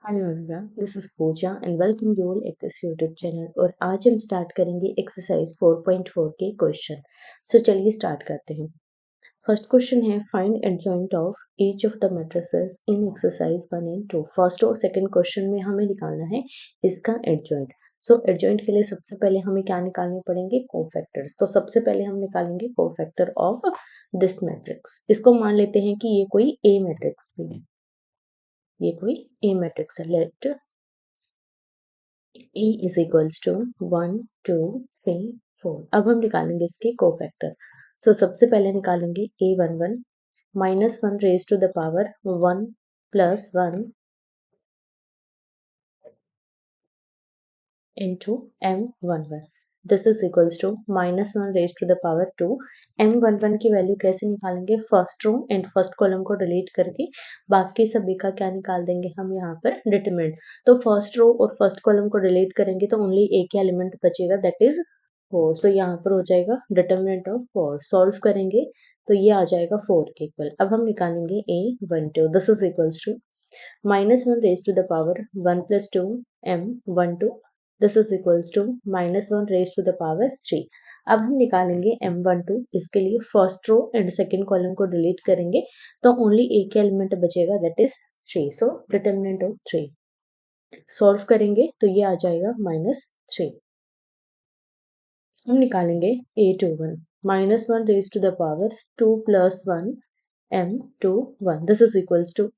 Hello everyone, this is Pooja and welcome you all at this YouTube channel. और आज हम start करेंगे exercise 4.4 के क्वेश्चन। सो चलिए स्टार्ट करते हैं। फर्स्ट क्वेश्चन है find adjoint of each of the matrices in exercise 1 and 2। First और सेकंड क्वेश्चन में हमें निकालना है इसका एडजॉइंट। सो एडजॉइंट के लिए सबसे पहले हमें क्या निकालने पड़ेंगे, कोफैक्टर्स। तो सबसे पहले हम निकालेंगे कोफैक्टर ऑफ दिस मैट्रिक्स। इसको मान लेते हैं कि ये कोई ए मैट्रिक्स है, ये कोई ए मैट्रिक्स है। Let A is equals to 1, 2, 3, 4। अब हम निकालेंगे इसके कोफैक्टर। सो सबसे पहले निकालेंगे A11 minus 1 raise to the power 1 plus 1 into M11। This is equals to minus 1 raise to the power 2। M11 की वैल्यू कैसे निकालेंगे, first row and first column को डिलीट करके बाकी सभी का क्या निकाल देंगे हम यहाँ पर, डिटरमिनेंट। तो फर्स्ट रो और फर्स्ट कॉलम को डिलीट करेंगे तो ओनली एक ही एलिमेंट बचेगा, दैट इज 4। सो यहाँ पर हो जाएगा डिटरमिनेंट ऑफ 4। सॉल्व करेंगे तो ये आ जाएगा 4 के इक्वल। अब हम निकालेंगे A12। This is equals to minus 1 raised to the power 1 plus 2 m12। this is equals to minus 1 raised to the power 3। अब हम निकालेंगे m12। इसके लिए first row and second column को डिलीट करेंगे तो ओनली एक एलिमेंट बचेगा, that is 3। So determinant of 3। Solve करेंगे तो ये आ जाएगा -3। हम निकालेंगे A21 minus 1 raise to the power 2 plus 1 m21। This is equals to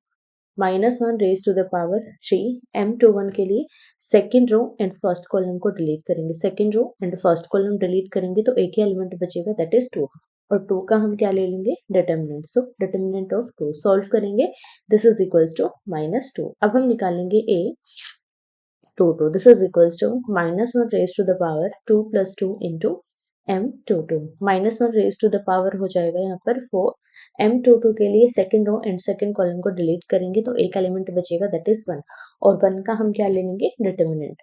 minus 1 raise to the power 3। M21 के लिए second row and first column को डिलीट करेंगे। Second row and first column delete करेंगे तो एक ही एलिमेंट बचेगा, that is 2। और 2 का हम क्या ले लेंगे, determinant. So determinant of 2 solve करेंगे, दिस इज इक्वल्स टू -2। अब हम निकालेंगे A22। This is equals to minus 1 raise to the power 2 plus 2 into M22। Minus 1 raise to the power हो जाएगा यहाँ पर 4। M22 के लिए second row and second column को डिलीट करेंगे तो एक एलिमेंट बचेगा, दैट इज 1। और 1 का हम क्या ले लेंगे, डिटरमिनेंट।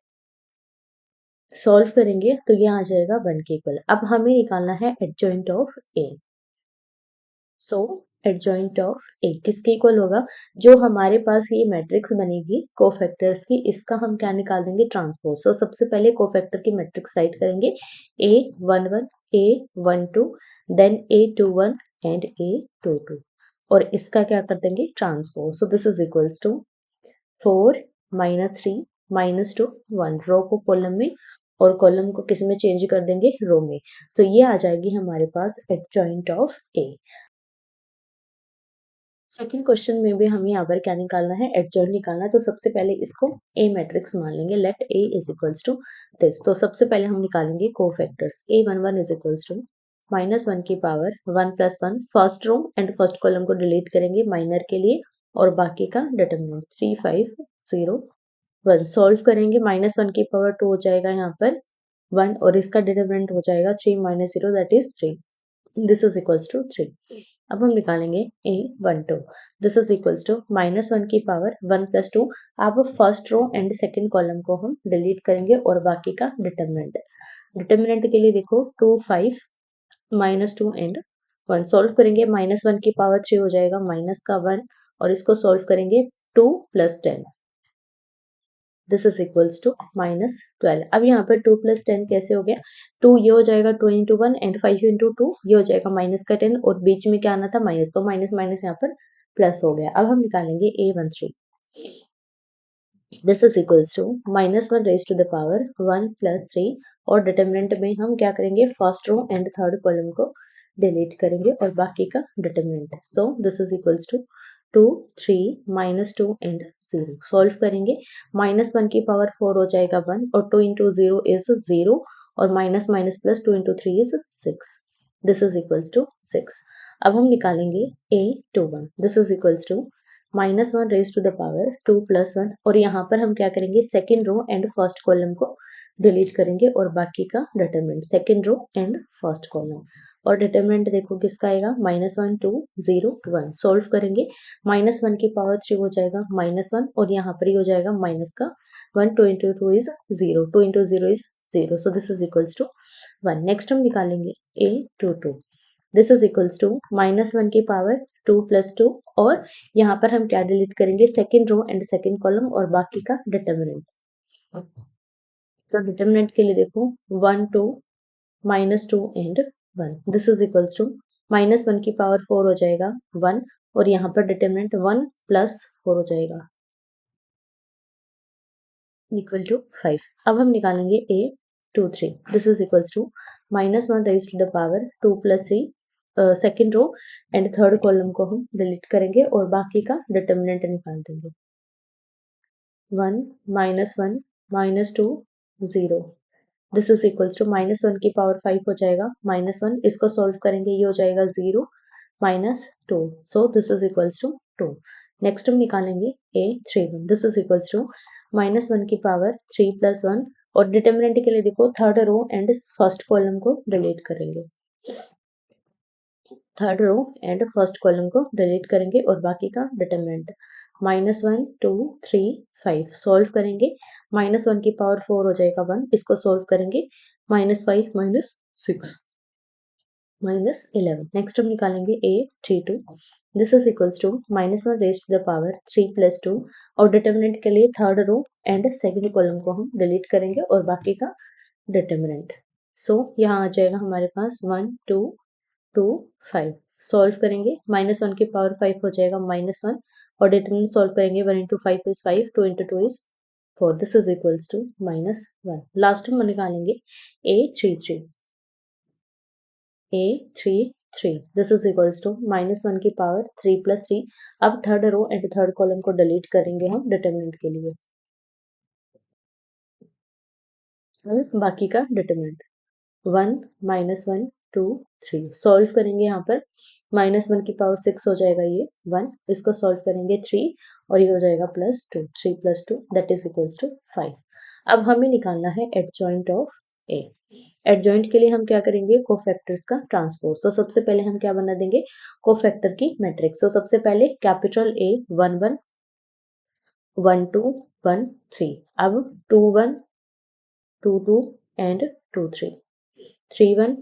सॉल्व करेंगे तो ये आ जाएगा 1 के इक्वल। अब हमें निकालना है adjoint of A। So adjoint of A किसके इक्वल होगा, जो हमारे पास ये मैट्रिक्स बनेगी कोफैक्टर्स की, इसका हम क्या निकाल देंगे, ट्रांसपोज। सो सबसे पहले कोफैक्टर की मैट्रिक्स राइट करेंगे A11 A12 then A21 and A22 और इसका क्या कर देंगे, transpose. So this is equals to 4 -3 -2 1। Row को कॉलम में और कॉलम को किस में चेंज कर देंगे, रो में। सो ये आ जाएगी हमारे पास adjoint of A. Second question में भी हमें यहाँ पर क्या निकालना है, एडजॉइंट निकालना है। तो सबसे पहले इसको ए मैट्रिक्स मान लेंगे। Let A is equals to this. तो सबसे पहले हम निकालेंगे cofactors. A11 is equals to minus 1 की power 1 plus 1। First row and first column को डिलीट करेंगे माइनर के लिए और बाकी का डिटरमिनेंट 3 5 0 1। सॉल्व करेंगे, माइनस 1 की पावर 2 हो जाएगा यहाँ पर 1 और इसका डिटरमिनेंट हो जाएगा 3 - 0 that is 3। This is equals to 3। अब हम निकालेंगे A12। This is equals to minus 1 की पावर 1 प्लस 2। अब first row and second column को हम डिलीट करेंगे और बाकी का डिटरमिनेंट। डिटरमिनेंट के लिए देखो 2 5 -2 एंड 1। सॉल्व करेंगे, -1 की पावर 3 हो जाएगा माइनस का 1 और इसको सॉल्व करेंगे 2 + 10। This is equals to -12। अब यहाँ पर 2 + 10 कैसे हो गया, 2 ये हो जाएगा 2 × 1 एंड 5 × 2 ये हो जाएगा माइनस का 10 और बीच में क्या आना था, माइनस। तो माइनस माइनस यहाँ पर प्लस हो गया। अब हम निकालेंगे A13। This is equals to -1 raise to the power 1 + 3 और डिटरमिनेंट में हम क्या करेंगे, first row and third column को डिलीट करेंगे और बाकी का determinant. So this is equals to 2 3 -2 and 0। Solve करेंगे, -1 की पावर 4 हो जाएगा 1 और 2 × 0 इज 0 और minus minus plus 2 × 3 is 6। This is equals to 6। अब हम निकालेंगे A21। This is equals to -1 raise to the power 2 + 1 और यहाँ पर हम क्या करेंगे, second row and first column को डिलीट करेंगे और बाकी का determinant, second row and first column. और डिटरमिनेंट देखो किसका आएगा, -1 2 0 1। सॉल्व करेंगे, -1 की पावर 3 हो जाएगा -1 और यहाँ पर ही हो जाएगा माइनस का 1। 2 × 2 is 0, 2 × 0 is 0। So this is equals to 1। Next हम निकालेंगे A22। This is equals to -1 की पावर 2 प्लस 2, और यहाँ पर हम क्या डिलीट करेंगे, second row and second column और बाकी का डिटर्मिनेंट। तो डिटर्मिनेंट के लिए देखो 1 2 -2 and 1, this is equals to -1 की पावर 4 हो जाएगा 1, और यहाँ पर डिटर्मिनेंट 1 प्लस 4 हो जाएगा इक्वल टू 5। अब हम निकालेंगे a 2 3, this is equals to -1 raise to the power 2 plus 3, second row and third column को हम डिलीट करेंगे और बाकी का डिटर्मिनेंट निकाल देंगे। 1 -1 -2 0, दिस इज इक्वल्स टू -1 की पावर 5 हो जाएगा -1, इसको सॉल्व करेंगे ये हो जाएगा 0 -2, so this is equals to 2। Next हम निकालेंगे a 3 1, this is equals to -1 की पावर 3 प्लस 1, और डिटर्मिनेंट के लिए देखो third row and first column को डिलीट करेंगे, third row and first column को डिलीट करेंगे और बाकी का डिटर्मिनेंट -1 2 3 5 सॉल्व करेंगे, -1 की पावर 4 हो जाएगा 1, इसको सॉल्व करेंगे -5 -6 -11। नेक्स्ट हम निकालेंगे a 3 2, this is equals to -1 raise to the power 3 plus 2, और डिटर्मिनेंट के लिए third row and second column को हम डिलीट करेंगे और बाकी का डिटर्मिनेंट। सो यहाँ आ जाएगा हमारे पास 1 2 2 5, सॉल्व करेंगे -1 की पावर 5 हो जाएगा -1, और डिटरमिनेंट सॉल्व करेंगे 1 into 5 is 5, 2 into 2 is 4, this is equals to -1। Last में निकालेंगे a 3 3, a 3 3, this is equals to -1 की पावर 3 प्लस 3। अब third row and third column को डिलीट करेंगे हम डिटरमिनेंट के लिए, और बाकी का डिटरमिनेंट 1 -1 2 3, सॉल्व करेंगे यहाँ पर -1 की पावर 6 हो जाएगा ये 1, इसको सॉल्व करेंगे 3, और ये हो जाएगा +2, 3 + 2 दैट इज इक्वल्स टू 5। अब हमें निकालना है एडजॉइंट ऑफ ए। एडजॉइंट के लिए हम क्या करेंगे, कोफैक्टर्स का ट्रांसपोज। तो सबसे पहले हम क्या बना देंगे, कोफैक्टर की मैट्रिक्स। तो सबसे पहले कैपिटल A 1 1 1 2 1 3, अब 2 1 2 2 एंड 2 3, 3 1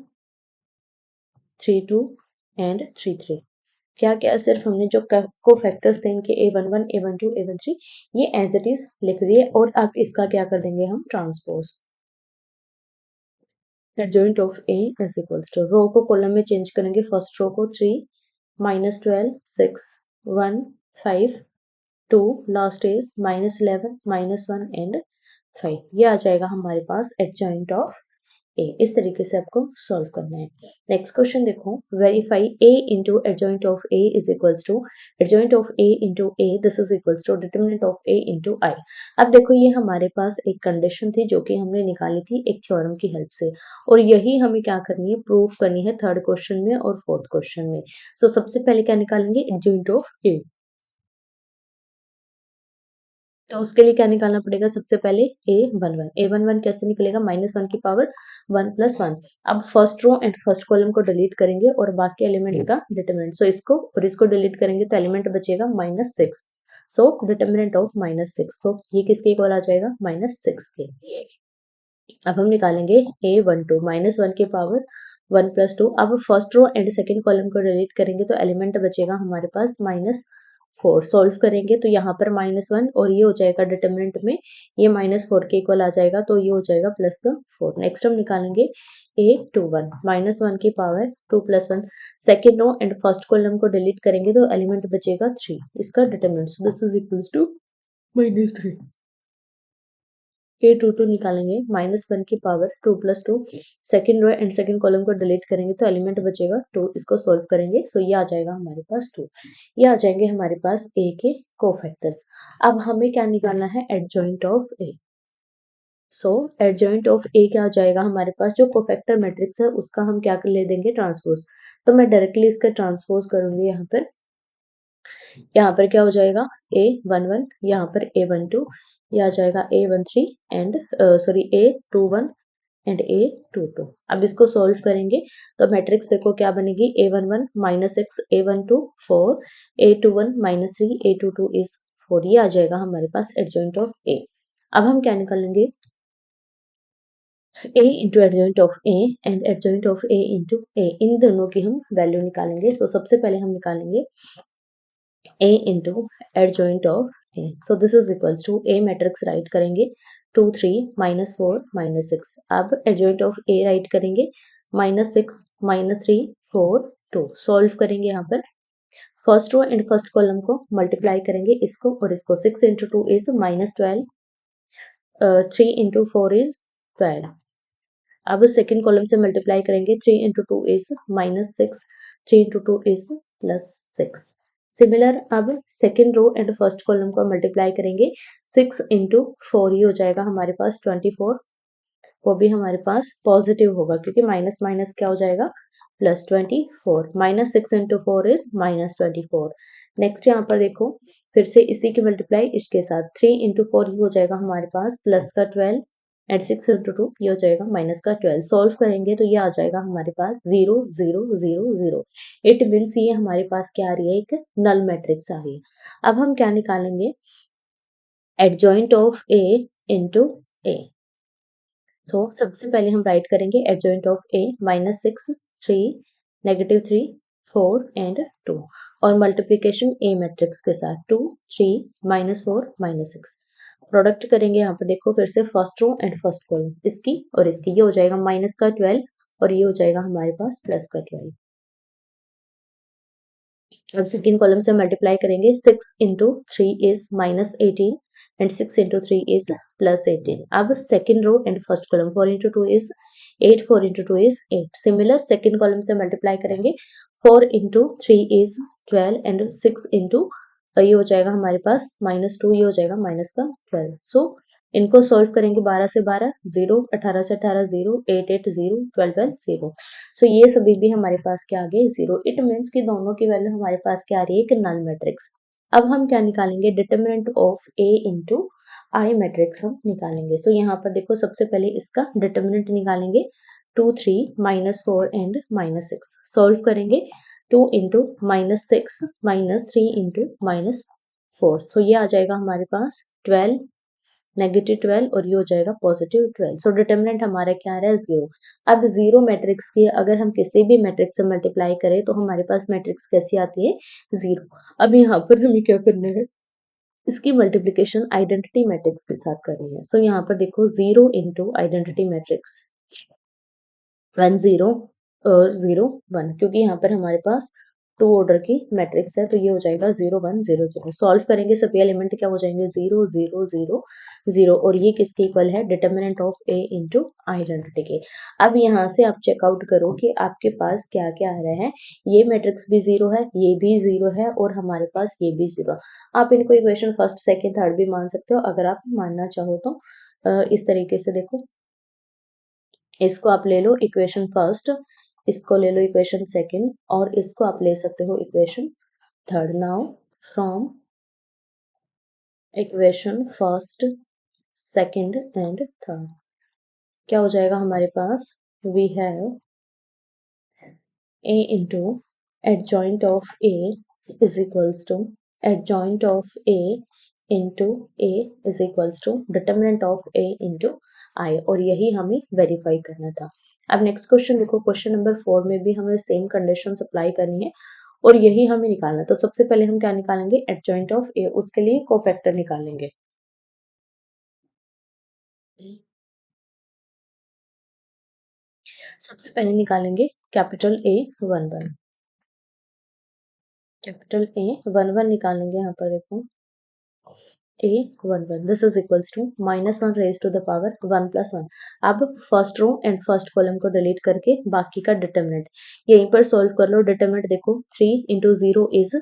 3 2 एंड 3 3। क्या क्या सिर्फ हमने जो को फैक्टर्स थे इनके a11 a12 a13 ये एज इट इज लिख दिए, और अब इसका क्या कर देंगे हम transpose. Adjoint of a is equals to, row को कॉलम में चेंज करेंगे, फर्स्ट रो को 3 -12 6 1 5 2, लास्ट इज -11 -1 एंड 5, ये आ जाएगा हमारे पास एडजॉइंट ऑफ ए। इस तरीके से आपको सॉल्व करना है। नेक्स्ट क्वेश्चन देखो, verify a into adjoint of a is equals to adjoint of a into a, this is equals to determinant of a into i। अब देखो ये हमारे पास एक कंडीशन थी जो कि हमने निकाली थी एक थ्योरम की हेल्प से, और यही हमें क्या करनी है, प्रूफ करनी है थर्ड क्वेश्चन में और फोर्थ क्वेश्चन में। सो सबसे पहले क्या निकालेंगे, एडजॉइंट ऑफ a। तो उसके लिए क्या निकालना पड़ेगा, सबसे पहले a11 कैसे निकलेगा, -1 की पावर 1 + 1। अब first row and first column को डिलीट करेंगे और बाकी एलिमेंट का डिटरमिनेंट, सो इसको और इसको डिलीट करेंगे तो एलिमेंट बचेगा -6, सो डिटरमिनेंट ऑफ -6, तो ये किसके इक्वल आ जाएगा, -6 के। अब हम निकालेंगे a12 -1 की पावर 1 + 2। अब first row and second column को डिलीट करेंगे तो एलिमेंट बचेगा हमारे पास -4, सॉल्व करेंगे तो यहाँ पर -1 और ये हो जाएगा डिटरमिनेंट में, ये -4 के इक्वल आ जाएगा, तो ये हो जाएगा +4। नेक्स्ट हम निकालेंगे a21 -1 की power 2 + 1, second row and first column को डिलीट करेंगे तो एलिमेंट बचेगा 3, इसका determinant this is equals to -3। a22 निकालेंगे, -1 की power 2 + 2, second row and second column को डिलीट करेंगे तो एलिमेंट बचेगा 2, इसको सॉल्व करेंगे, सो ये आ जाएगा हमारे पास 2। ये आ जाएंगे हमारे पास a के कोफैक्टर्स। अब हमें क्या निकालना है, adjoint of a। So adjoint of a क्या आ जाएगा हमारे पास, जो कोफैक्टर मैट्रिक्स है उसका हम क्या कर ले देंगे, ट्रांसपोज। तो मैं डायरेक्टली इसका ट्रांसपोज करूंगी यहाँ पर क्या हो जाएगा, a11, यहाँ पर a12, ये आ जाएगा a13 and sorry a21 and a22। अब इसको सॉल्व करेंगे तो मैट्रिक्स देखो क्या बनेगी, a11 -6 a12 4 a21 -3 a22 is 4, ये आ जाएगा हमारे पास एडजॉइंट ऑफ a। अब हम क्या निकालेंगे, a into adjoint of A and adjoint of A into A, इन दोनों की हम वैल्यू निकालेंगे। सो सबसे पहले हम निकालेंगे a into adjoint of A. So this is equals to a matrix write करेंगे 2 3 -4 -6। अब एडजॉइंट ऑफ ए राइट करेंगे -6 -3 4 2। सॉल्व करेंगे यहाँ पर first row and first column को मल्टीप्लाई करेंगे इसको और इसको। 6 इंटू 2 इज -12, 3 इंटू 4 इज 12। अब सेकेंड कॉलम से मल्टीप्लाई करेंगे 3 into 2 is -6, 3 into 2 is +6। Similar अब second row and first column को मल्टीप्लाई करेंगे 6 इंटू 4, ये हो जाएगा हमारे पास 24। वो भी हमारे पास पॉजिटिव होगा क्योंकि माइनस माइनस क्या हो जाएगा +24। -6 इंटू 4 इज -24। नेक्स्ट यहाँ पर देखो फिर से इसी की मल्टीप्लाई इसके साथ 3 इंटू 4 ये हो जाएगा हमारे पास प्लस का 12 एंड 6 इंटू 2 ये हो जाएगा माइनस का 12। सॉल्व करेंगे तो ये आ जाएगा हमारे पास 0 0 0 0। इट मीन्स ये हमारे पास क्या आ रही है, एक नल मैट्रिक्स आ रही है। अब हम क्या निकालेंगे, एडजॉइंट ऑफ ए इंटू ए। सो सबसे पहले हम राइट करेंगे एडजॉइंट ऑफ ए -6 3 -3 4 एंड 2 और मल्टीप्लिकेशन ए मैट्रिक्स के साथ 2 3 -4 -6। प्रोडक्ट करेंगे यहाँ पर देखो फिर से first row and first column, इसकी और इसकी, ये हो जाएगा माइनस का 12 और ये हो जाएगा हमारे पास प्लस का 12। अब सेकेंड कॉलम से मल्टीप्लाई करेंगे 6 into 3 is -18 and 6 into 3 is +18। अब second row and first column 4 into 2 is 8, 4 into 2 is 8। Similar second column से मल्टीप्लाई करेंगे 4 इंटू 3 इज 12 एंड 6 इंटू ये हो जाएगा हमारे पास -2, ये हो जाएगा माइनस का 12। सो इनको सॉल्व करेंगे 12 से 12 0, 18 से 18 0, 8 8 0, 12 12 0। सो ये सभी भी हमारे पास क्या आ गए 0। इट मीन्स कि दोनों की वैल्यू हमारे पास क्या आ रही है, एक नल मैट्रिक्स। अब हम क्या निकालेंगे, determinant of A into I matrix हम निकालेंगे। सो यहाँ पर देखो सबसे पहले इसका डिटरमिनेंट निकालेंगे 2 3 -4 एंड -6। सॉल्व करेंगे 2 इंटू -6 -3 इंटू -4। सो ये आ जाएगा हमारे पास 12 -12 और ये हो जाएगा +12। सो डिटरमिनेंट हमारा क्या आ रहा है 0। अब 0 मैट्रिक्स की अगर हम किसी भी मैट्रिक्स से मल्टीप्लाई करें तो हमारे पास मैट्रिक्स कैसी आती है 0। अब यहाँ पर हमें क्या करना है, इसकी मल्टीप्लिकेशन आइडेंटिटी मैट्रिक्स के साथ करनी है। सो यहाँ पर देखो 0 इंटू आइडेंटिटी मैट्रिक्स 1 0 0 1, क्योंकि यहाँ पर हमारे पास 2 ऑर्डर की मैट्रिक्स है तो ये हो जाएगा 0 1 0 0। सॉल्व करेंगे सभी एलिमेंट क्या हो जाएंगे 0 0 0 0 और ये किसके इक्वल है, determinant of A into identity के। अब यहाँ से आप चेकआउट करो कि आपके पास क्या क्या आ रहा है। ये मैट्रिक्स भी 0 है, ये भी 0 है और हमारे पास ये भी 0। आप इनको इक्वेशन फर्स्ट सेकेंड थर्ड भी मान सकते हो अगर आप मानना चाहो तो। इस तरीके से देखो, इसको आप ले लो इक्वेशन फर्स्ट, इसको ले लो इक्वेशन सेकंड और इसको आप ले सकते हो equation third. Now from equation first second and third क्या हो जाएगा हमारे पास, we have a into adjoint of a is equals to adjoint of a into a is equals to determinant of a into I, और यही हमें verify करना था। अब नेक्स्ट क्वेश्चन देखो, क्वेश्चन नंबर 4 में भी हमें सेम कंडीशन अप्लाई करनी है और यही हमें निकालना है। तो सबसे पहले हम क्या निकालेंगे, एडजॉइंट ऑफ ए, उसके लिए कोफैक्टर निकालेंगे। सबसे पहले निकालेंगे कैपिटल A 1 1, कैपिटल A 1 1 निकालेंगे। यहाँ पर देखो a 1 1, this is equals to -1 raised to the power 1 plus 1। अब first row and first column को डिलीट करके बाकी का डिटरमिनेंट यहीं पर सॉल्व कर लो। डिटरमिनेंट देखो 3 इंटू 0 इज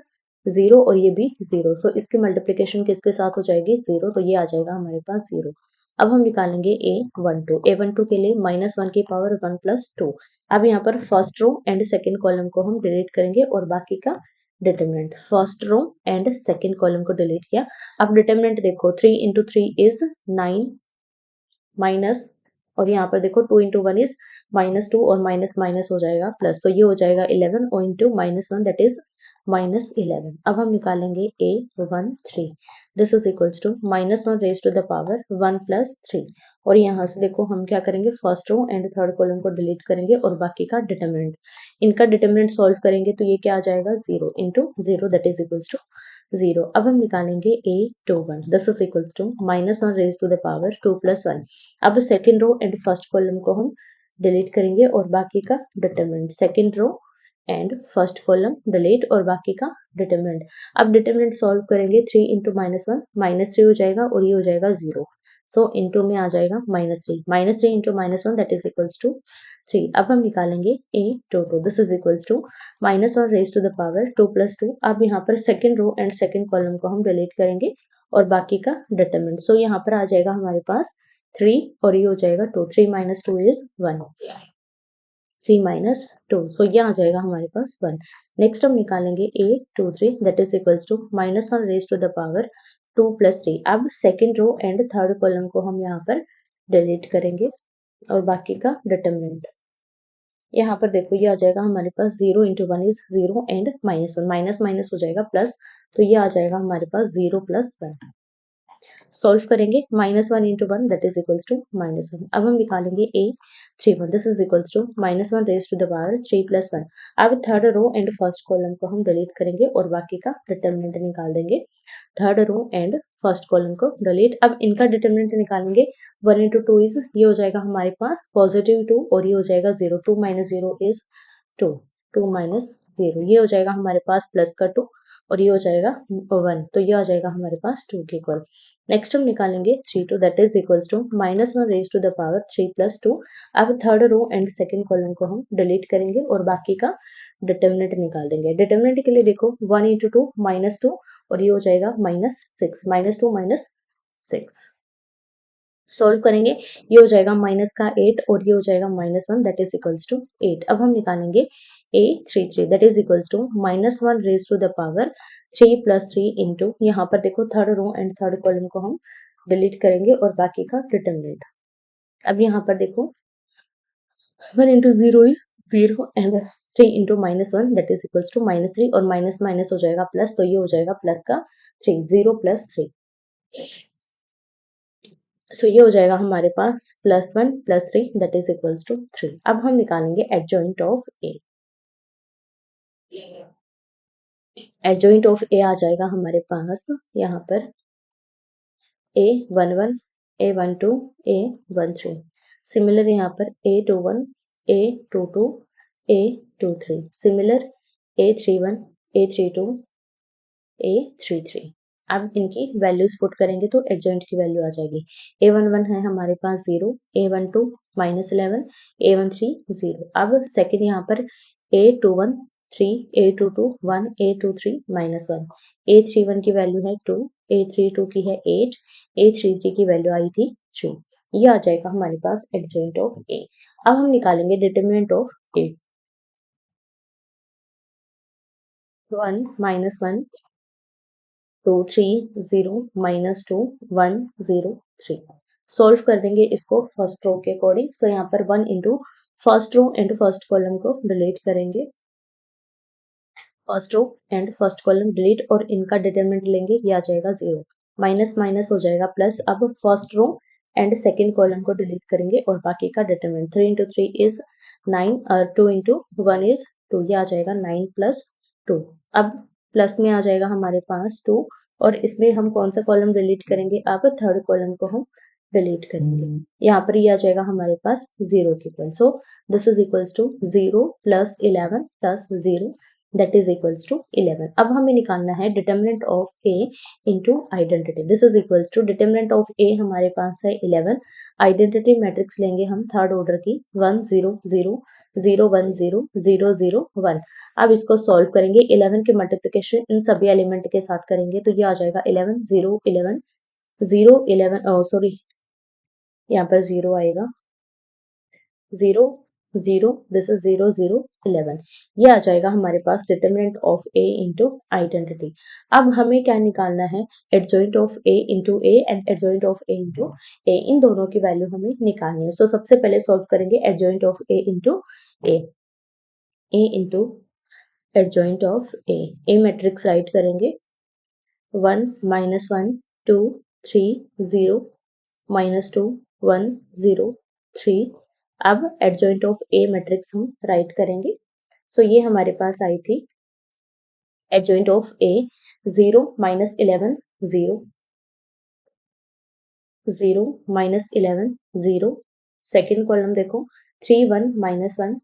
0 और ये भी 0। सो इसकी मल्टीप्लिकेशन किसके साथ हो जाएगी 0, तो ये आ जाएगा हमारे पास 0। अब हम निकालेंगे a12 के लिए -1 की पावर 1 प्लस 2। अब यहाँ पर first row and second column को हम डिलीट करेंगे और बाकी का determinant, first row and second column को डिलीट किया। अब डिटरमिनेंट देखो 3 इंटू 3 इज 9 माइनस, और यहाँ पर देखो 2 इंटू 1 इज -2 और माइनस माइनस हो जाएगा प्लस, तो ये हो जाएगा 11 और इंटू -1 दैट इज -11। अब हम निकालेंगे a 1 3, this is equals to -1 raise to the power 1 plus 3 और यहाँ से देखो हम क्या करेंगे, first row and third column को डिलीट करेंगे और बाकी का डिटरमिनेंट, इनका डिटरमिनेंट सॉल्व करेंगे तो ये क्या आ जाएगा, 0 into 0 that is equals to 0। अब हम निकालेंगे a21, this is equals to -1 raise to the power 2 plus 1। अब second row and first column को हम डिलीट करेंगे और बाकी का determinant, second row and first column delete और बाकी का डिटरमिनेंट। अब डिटरमिनेंट सॉल्व करेंगे, 3 इंटू -1 -3 हो जाएगा और ये हो जाएगा 0। सो इंटू में आ जाएगा -3 into -1 that is equals to 3। अब हम निकालेंगे a22, this is equals to -1 raise to the power 2 plus 2। अब यहाँ पर second row and second column को हम डिलीट करेंगे और बाकी का डिटरमिनेंट। सो यहाँ पर आ जाएगा हमारे पास 3 और ये हो जाएगा 2, 3 माइनस 2 इज 1, 3 माइनस 2, सो ये आ जाएगा हमारे पास 1। नेक्स्ट हम निकालेंगे a23 that is equals to -1 raise to the power 2 plus 3। अब second row and third column को हम यहाँ पर डिलीट करेंगे और बाकी का डिटरमिनेंट, यहाँ पर देखो ये आ जाएगा हमारे पास 0 into 1 is 0 and -1, minus minus हो जाएगा प्लस, तो ये आ जाएगा हमारे पास 0 प्लस 1। सॉल्व करेंगे, -1 into 1 that is equals to -1। अब हम निकालेंगे a31, this is equals to -1 raise to the power 3 plus 1। अब third row and first column को हम डिलीट करेंगे और बाकी का डिटरमिनेंट निकाल देंगे, third row and first column को डिलीट। अब इनका डिटरमिनेंट निकालेंगे, 1 इंटू 2 इज, ये हो जाएगा हमारे पास पॉजिटिव 2 और ये हो जाएगा 0, 2 माइनस 0 इज 2, 2 माइनस 0, ये हो जाएगा हमारे पास प्लस का 2 और ये हो जाएगा 1, तो ये आ जाएगा हमारे पास 2 के इक्वल। नेक्स्ट हम निकालेंगे 32 that is equals to -1 raise to the power 3 plus 2। अब third row and second column को हम डिलीट करेंगे और बाकी का डिटरमिनेंट निकाल देंगे। डिटरमिनेंट के लिए देखो 1 इंटू 2 -2 और ये हो जाएगा -6, -2 -6। सॉल्व करेंगे, ये हो जाएगा माइनस का 8 और ये हो जाएगा -1 दैट इज इक्वल्स टू 8। अब हम निकालेंगे a33 that is equals to -1 raise to the power 3 plus 3 into, यहाँ पर देखो third row and third column को हम डिलीट करेंगे और बाकी का डिटरमिनेंट। अब यहाँ पर देखो 1 into 0 is 0 and 3 into -1 that is equals to -3 और माइनस माइनस हो जाएगा प्लस, तो ये हो जाएगा प्लस का 3, 0 प्लस 3। सो ये हो जाएगा हमारे पास +1 + 3 दैट इज इक्वल्स टू 3। अब हम निकालेंगे adjoint of A. Adjoint of A आ जाएगा हमारे पास यहाँ पर a11, a12, a13। सिमिलर यहाँ पर a21, a22, a23। Similar a31, a32, a33। अब इनकी वैल्यूज पुट करेंगे तो एडजॉइंट की वैल्यू आ जाएगी, a11 है हमारे पास 0, a12 -11, a13 0। अब सेकंड यहाँ पर a21 3, a22 1, a23 -1, a31 की वैल्यू है 2, a32 की है 8, a33 की वैल्यू आई थी 3। ये आ जाएगा हमारे पास एडजॉइंट ऑफ ए। अब हम निकालेंगे डिटरमिनेंट ऑफ ए। 1 -1 2 3 0 -2 1 0 3। सॉल्व कर देंगे इसको फर्स्ट रो के अकॉर्डिंग। सो यहाँ पर 1 into first row and first column को डिलीट करेंगे, first row and first column delete और इनका डिटरमिनेंट लेंगे, ये आ जाएगा 0, माइनस माइनस हो जाएगा प्लस। अब first row and second column को डिलीट करेंगे और बाकी का डिटरमिनेंट, 3 इंटू 3 इज 9 और 2 इंटू 1 इज 2, ये आ जाएगा 9 + 2। अब प्लस में आ जाएगा हमारे पास 2 और इसमें हम कौन सा कॉलम डिलीट करेंगे, अब थर्ड कॉलम को हम डिलीट करेंगे। यहाँ पर ये आ जाएगा हमारे पास 0 के इक्वल। So this is equals to 0 + 11 + 0 that is equals to 11। अब हमें निकालना है determinant of A into identity. This is equals to determinant of A हमारे पास है 11, आइडेंटिटी मैट्रिक्स लेंगे हम थर्ड ऑर्डर की 1 0 0 0 1 0 0 0 1। अब इसको सॉल्व करेंगे, 11 के मल्टीप्लिकेशन इन सभी एलिमेंट के साथ करेंगे तो ये आ जाएगा 11 0 11 0 11, सॉरी यहाँ पर 0 आएगा, 0 0 दिस इज 0 0 11। ये आ जाएगा हमारे पास determinant of A into identity. अब हमें क्या निकालना है, adjoint of A into A and adjoint of A into A, इन दोनों की वैल्यू हमें निकालनी है। सो सबसे पहले सॉल्व करेंगे adjoint of A into A, A into adjoint of A matrix write करेंगे 1 -1 2 3 0 -2 1 0 3। अब एडजॉइंट ऑफ ए मैट्रिक्स हम राइट करेंगे। सो ये हमारे पास आई थी adjoint of A 0 -11 0 0 -11 0। Second column देखो 3 1 -1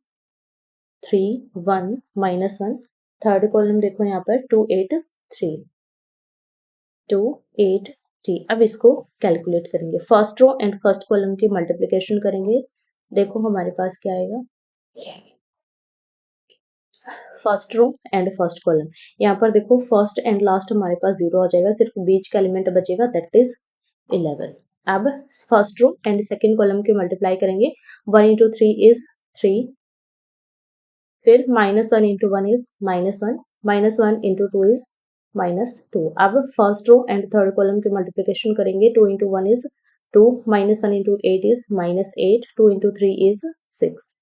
3 1 -1। थर्ड कॉलम देखो यहाँ पर 2 8 3 2 8 3। अब इसको कैलकुलेट करेंगे, first row and first column की मल्टीप्लिकेशन करेंगे। देखो हमारे पास क्या आएगा, first row and first column. यहाँ पर देखो फर्स्ट एंड लास्ट हमारे पास 0 आ जाएगा, सिर्फ बीच का एलिमेंट बचेगा दैट इज 11। अब first row and second column की मल्टीप्लाई करेंगे। 1 इंटू 3 इज 3, फिर -1 इंटू 1 इज -1, -1 इंटू 2 इज -2। अब first row and third column की मल्टीप्लिकेशन करेंगे। 2 into 1 is 2, -1 into 8 is -8, 2 into 3 is 6।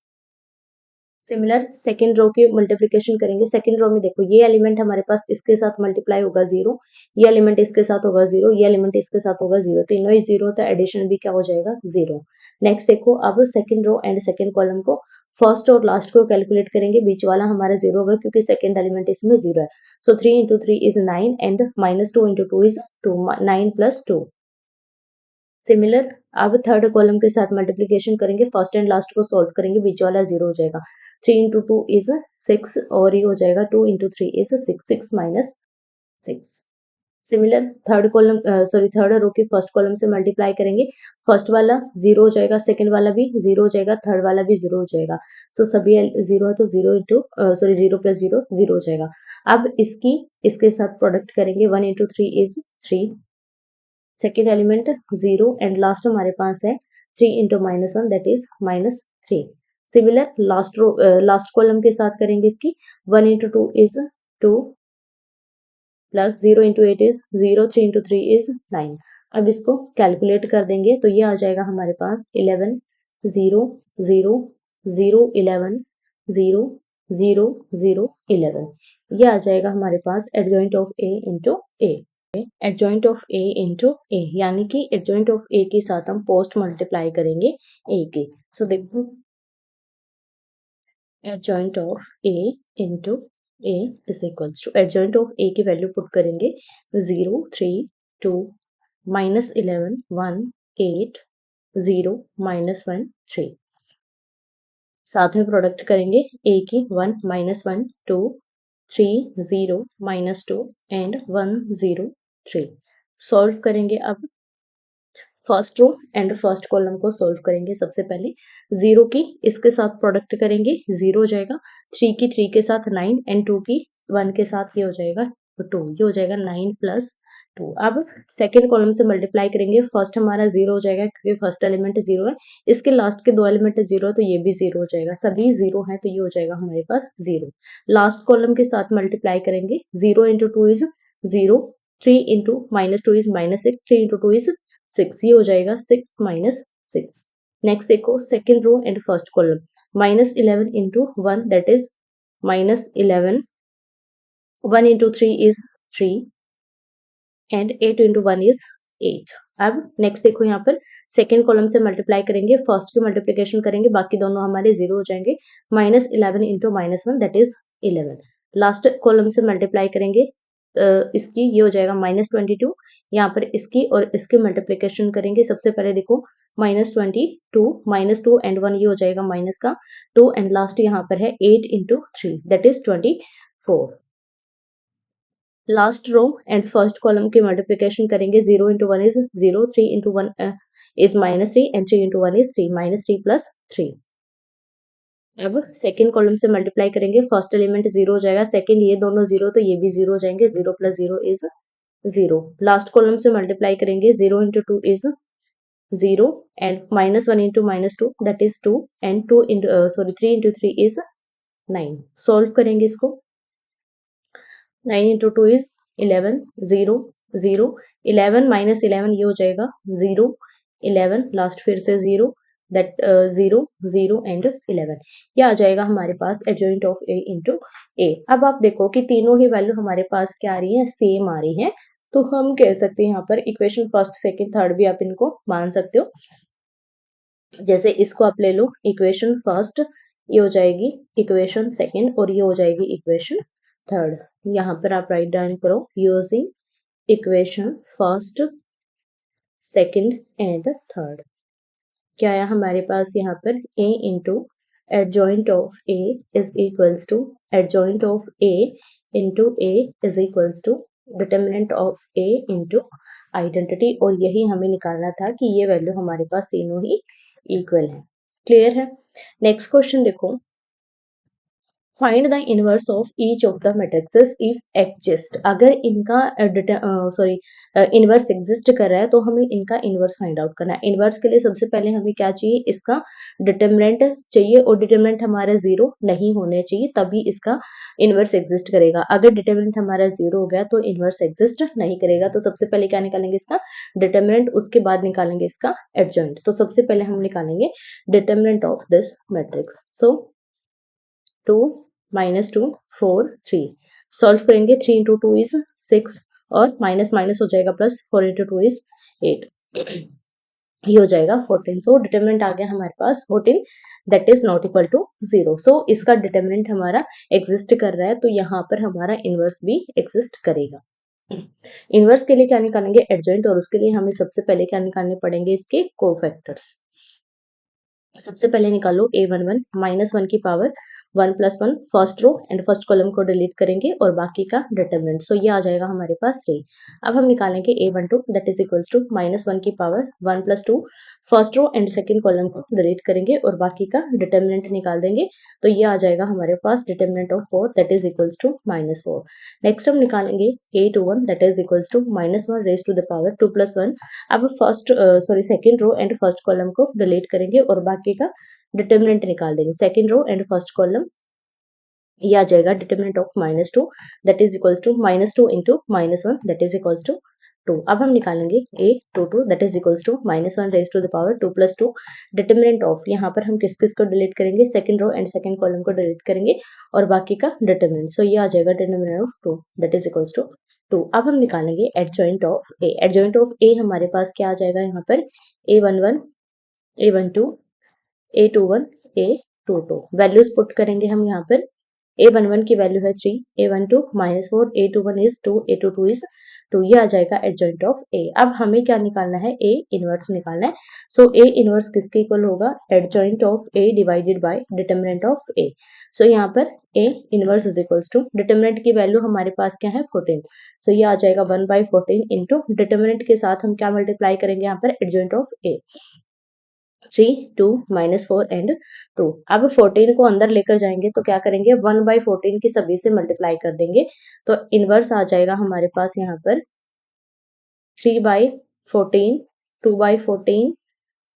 Similar second row की मल्टीप्लिकेशन करेंगे। सेकेंड रो में देखो ये एलिमेंट हमारे पास इसके साथ मल्टीप्लाई होगा 0, ये एलिमेंट इसके साथ होगा 0, ये एलिमेंट इसके साथ होगा 0, तीनों ही 0, तो एडिशन भी क्या हो जाएगा 0। नेक्स्ट देखो अब second row and second column को फर्स्ट और लास्ट को कैलकुलेट करेंगे। बीच वाला हमारा 0 होगा क्योंकि सेकेंड एलिमेंट इसमें 0 है। सो 3 into 3 is 9 and -2 into 2 is 2, 9 plus 2। Similar अब थर्ड कॉलम के साथ मल्टीप्लिकेशन करेंगे, फर्स्ट एंड लास्ट को सॉल्व करेंगे, बीच वाला 0 हो जाएगा। 3 इंटू 2 इज 6 और ये हो जाएगा 2 into 3 is 6, 6 minus 6। Similar third column third row की फर्स्ट कॉलम से मल्टीप्लाई करेंगे। फर्स्ट वाला 0 हो जाएगा, सेकंड वाला भी 0 हो जाएगा, थर्ड वाला भी 0 हो जाएगा। सो सभी 0 है तो 0 इंटू 0 प्लस 0 0 हो जाएगा। अब इसके साथ प्रोडक्ट करेंगे। 1 into 3 is 3, second element 0 and last हमारे पास है 3 into -1 that is -3। Similar last column के साथ करेंगे इसकी। 1 into 2 is 2 plus 0 into 8 is 0, 3 into 3 is 9। अब इसको कैलकुलेट कर देंगे तो ये आ जाएगा हमारे पास 11 0 0 0 11 0 0 0 11। ये आ जाएगा हमारे पास adjoint of A into A. Adjoint of A into A यानी कि एडजॉइंट ऑफ ए के साथ हम पोस्ट मल्टीप्लाई करेंगे ए के। सो देखो adjoint of A into A is equals to adjoint of A की वैल्यू पुट करेंगे 0 3 2 -11 1 8 0 -1 3। साथ में प्रोडक्ट करेंगे ए की 1 -1 2 3 0 -2 एंड 1 0 3। सॉल्व करेंगे अब first row and first column को सॉल्व करेंगे। सबसे पहले 0 की इसके साथ प्रोडक्ट करेंगे, 0 हो जाएगा, 3 की 3 के साथ 9 एंड 2 की 1 के साथ ये हो जाएगा 2, ये हो जाएगा 9 प्लस 2। अब सेकेंड कॉलम से मल्टीप्लाई करेंगे। फर्स्ट हमारा 0 हो जाएगा क्योंकि फर्स्ट एलिमेंट 0 है, इसके लास्ट के दो एलिमेंट 0 है तो ये भी 0 हो जाएगा, सभी 0 है तो ये हो जाएगा हमारे पास 0। लास्ट कॉलम के साथ मल्टीप्लाई करेंगे। 0 into 2 is 0, 3 into -2 is -6, 3 into 2 is 6, ये हो जाएगा 6 माइनस 6। नेक्स्ट देखो second row and first column -11 into 1 that is -11, 1 into 3 is 3 and 8 into 1 is 8। अब नेक्स्ट देखो यहाँ पर सेकेंड कॉलम से मल्टीप्लाई करेंगे, फर्स्ट की मल्टीप्लिकेशन करेंगे, बाकी दोनों हमारे 0 हो जाएंगे। -11 into -1 that is 11। Last column से मल्टीप्लाई करेंगे, इसकी ये हो जाएगा -22। यहाँ पर इसकी और इसकी मल्टीप्लिकेशन करेंगे। सबसे पहले देखो -22 -2 एंड 1 ये हो जाएगा माइनस का 2 एंड लास्ट यहाँ पर है 8 into 3 that is 24। Last row and first column की मल्टीप्लिकेशन करेंगे। 0 into 1 is 0, 3 into 1 is -3 and 3 into 1 is 3, -3 plus 3। अब सेकेंड कॉलम से मल्टीप्लाई करेंगे, फर्स्ट एलिमेंट 0 हो जाएगा, सेकेंड ये दोनों 0 तो ये भी 0 हो जाएंगे, 0 प्लस 0 इज 0। लास्ट कॉलम से मल्टीप्लाई करेंगे, 0 into 2 is 0 and -1 into -2 that is 2 and 3 into 3 is 9। Solve करेंगे इसको। 9 इंटू 2 इज 11, 0 0, 11 -11 ये हो जाएगा 0, 11 लास्ट फिर से 0 दैट 0 0 एंड 11। ये आ जाएगा हमारे पास एडजॉइंट ऑफ ए इंटू ए। अब आप देखो कि तीनों ही वैल्यू हमारे पास क्या आ रही है, सेम आ रही है, तो हम कह सकते हैं यहाँ पर इक्वेशन फर्स्ट सेकंड थर्ड भी आप इनको मान सकते हो। जैसे इसको आप ले लो इक्वेशन फर्स्ट, ये हो जाएगी इक्वेशन सेकंड और ये हो जाएगी इक्वेशन थर्ड। यहाँ पर आप राइट डाउन करो using equation first second and third. क्या आया हमारे पास यहाँ पर a into adjoint of a is equals to adjoint of a into a is equals to determinant of a into identity, और यही हमें निकालना था कि ये वैल्यू हमारे पास तीनों ही इक्वल है। क्लियर है। नेक्स्ट क्वेश्चन देखो, find the inverse of each of the matrixes if exist. अगर इनका सॉरी इनवर्स एग्जिस्ट कर रहा है तो हमें इनका इनवर्स फाइंड आउट करना है। इनवर्स के लिए सबसे पहले हमें क्या चाहिए, इसका डिटर्मिनेंट चाहिए, और डिटर्मिनेंट हमारा जीरो नहीं होने चाहिए तभी इसका इनवर्स एग्जिस्ट करेगा। अगर डिटर्मिनेंट हमारा जीरो हो गया तो इनवर्स एग्जिस्ट नहीं करेगा। तो सबसे पहले क्या निकालेंगे, इसका डिटर्मिनेंट, उसके बाद निकालेंगे इसका एडजॉइंट। तो सबसे पहले हम निकालेंगे determinant of this matrix. So 2 minus 2 4 3 solve करेंगे। 3 इंटू 2 इज 6 और माइनस माइनस हो जाएगा प्लस, 4 इंटू 2 इज 8, ये हो जाएगा 14। सो डिटर्मिनेंट आ गया हमारे पास 14, that is not equal to 0। So इसका डिटर्मिनेंट हमारा एग्जिस्ट कर रहा है तो यहाँ पर हमारा इनवर्स भी एग्जिस्ट करेगा। इनवर्स के लिए क्या निकालेंगे, एडजॉइंट, और उसके लिए हमें सबसे पहले क्या निकालने पड़ेंगे, इसके कोफैक्टर्स। सबसे पहले निकालो a11 -1 की power 1 + 1 first row and first column को डिलीट करेंगे और बाकी का डिटरमिनेंट। सो ये आ जाएगा हमारे पास 3। अब हम निकालेंगे a12 that is equals to -1 की power 1 + 2 first row and second column को डिलीट करेंगे और बाकी का डिटरमिनेंट निकाल देंगे। तो ये आ जाएगा हमारे पास determinant of 4 that is equals to -4। Next हम निकालेंगे a21 that is equals to -1 raise to the power 2 + 1। अब second row and first column को डिलीट करेंगे और बाकी का डिटर्मिनेंट निकाल देंगे। Second row and first column, ये आ जाएगा determinant of -2 that is equals to -2 into -1 that is equals to 2। अब हम निकालेंगे a22 that is equals to -1 raise to the power 2 + 2। Determinant of, यहाँ पर हम किस किस को डिलीट करेंगे, second row and second column को डिलीट करेंगे और बाकी का डिटर्मिनेंट। सो ये आ जाएगा determinant of 2 that is equals to 2। अब हम निकालेंगे adjoint of a। Adjoint of a हमारे पास क्या आ जाएगा, यहाँ पर a11 a12 a21 a22 values put करेंगे हम यहाँ पर। a11 की वैल्यू है 3, a12 -4, a21 is 2, a22 is 2, ये आ जाएगा एडजॉइंट ऑफ a। अब हमें क्या निकालना है, a इनवर्स निकालना है। सो a इनवर्स किसके इक्वल होगा, adjoint of a divided by determinant of a। So यहाँ पर a inverse is equals to determinant की वैल्यू हमारे पास क्या है 14। सो ये आ जाएगा 1/14 इंटू डिटर्मिनेंट के साथ हम क्या मल्टीप्लाई करेंगे यहाँ पर, एडजॉइंट ऑफ a। 3 2 -4 एंड 2। अब 14 को अंदर लेकर जाएंगे तो क्या करेंगे, 1/14 की सभी से मल्टीप्लाई कर देंगे। तो इनवर्स आ जाएगा हमारे पास यहाँ पर 3/14 2/14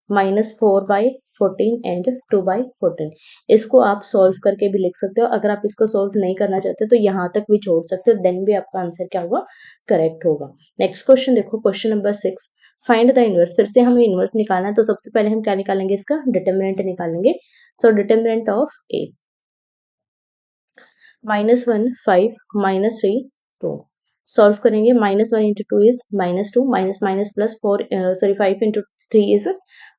-4/14 एंड 2/14। इसको आप सॉल्व करके भी लिख सकते हो। अगर आप इसको सॉल्व नहीं करना चाहते तो यहाँ तक भी छोड़ सकते हो, देन भी आपका आंसर क्या होगा, करेक्ट होगा। नेक्स्ट क्वेश्चन देखो, question number 6, find the inverse. फिर से हमें इनवर्स निकालना है तो सबसे पहले हम क्या निकालेंगे, इसका डिटर्मिनेंट निकालेंगे। So determinant of a -1 5 -3 2 solve करेंगे। -1 into 2 is -2 minus minus plus 4 5 into 3 is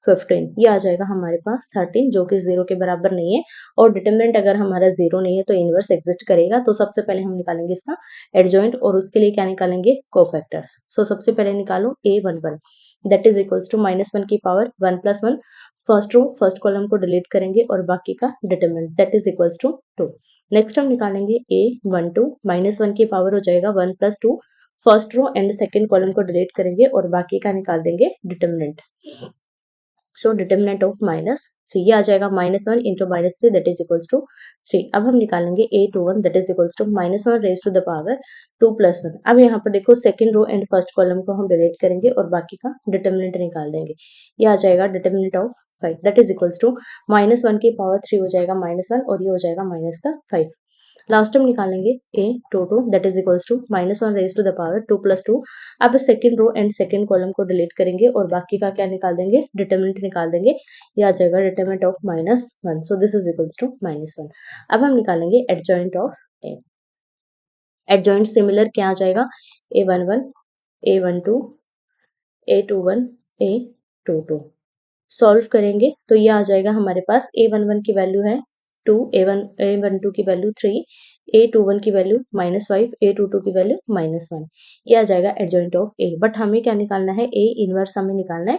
15, ये आ जाएगा हमारे पास 13 जो कि 0 के बराबर नहीं है। और डिटर्मिनेंट अगर हमारा 0 नहीं है तो इनवर्स एग्जिस्ट करेगा। तो सबसे पहले हम निकालेंगे इसका एडजॉइंट और उसके लिए क्या निकालेंगे, कोफैक्टर्स। सो सबसे पहले निकालो a11 that is equals to -1 की power 1 + 1 first row first column को डिलीट करेंगे और बाकी का determinant that is equals to 2। Next हम निकालेंगे a12 -1 की पावर हो जाएगा 1 + 2 first row and second column को डिलीट करेंगे और बाकी का निकाल देंगे डिटर्मिनेंट। सो डिटर्मिनेंट ऑफ -3, ये आ जाएगा -1 into -3 that is equals to 3। अब हम निकालेंगे a21 that is equals to -1 raise to the power 2 + 1। अब यहाँ पर देखो second row and first column को हम डिलीट करेंगे और बाकी का डिटर्मिनेंट निकाल देंगे। ये आ जाएगा determinant of 5 that is equals to -1 की पावर 3 हो जाएगा -1 और ये हो जाएगा माइनस का 5। लास्ट हम निकालेंगे a22 that is equals to -1 raise to the power 2 + 2। अब second row and second column को डिलीट करेंगे और बाकी का क्या निकाल देंगे, डिटर्मिनेंट निकाल देंगे। ये आ जाएगा determinant of -1। So this is equals to -1। अब हम निकालेंगे adjoint of a। Adjoint similar क्या आ जाएगा, a11 a12 a21 a22। Solve करेंगे तो ये आ जाएगा हमारे पास A11 की वैल्यू है 2, A12 की वैल्यू 3, A21 की वैल्यू -5, A22 की वैल्यू -1। ये आ जाएगा एडजॉइंट ऑफ A। बट हमें क्या निकालना है, A इनवर्स हमें निकालना है।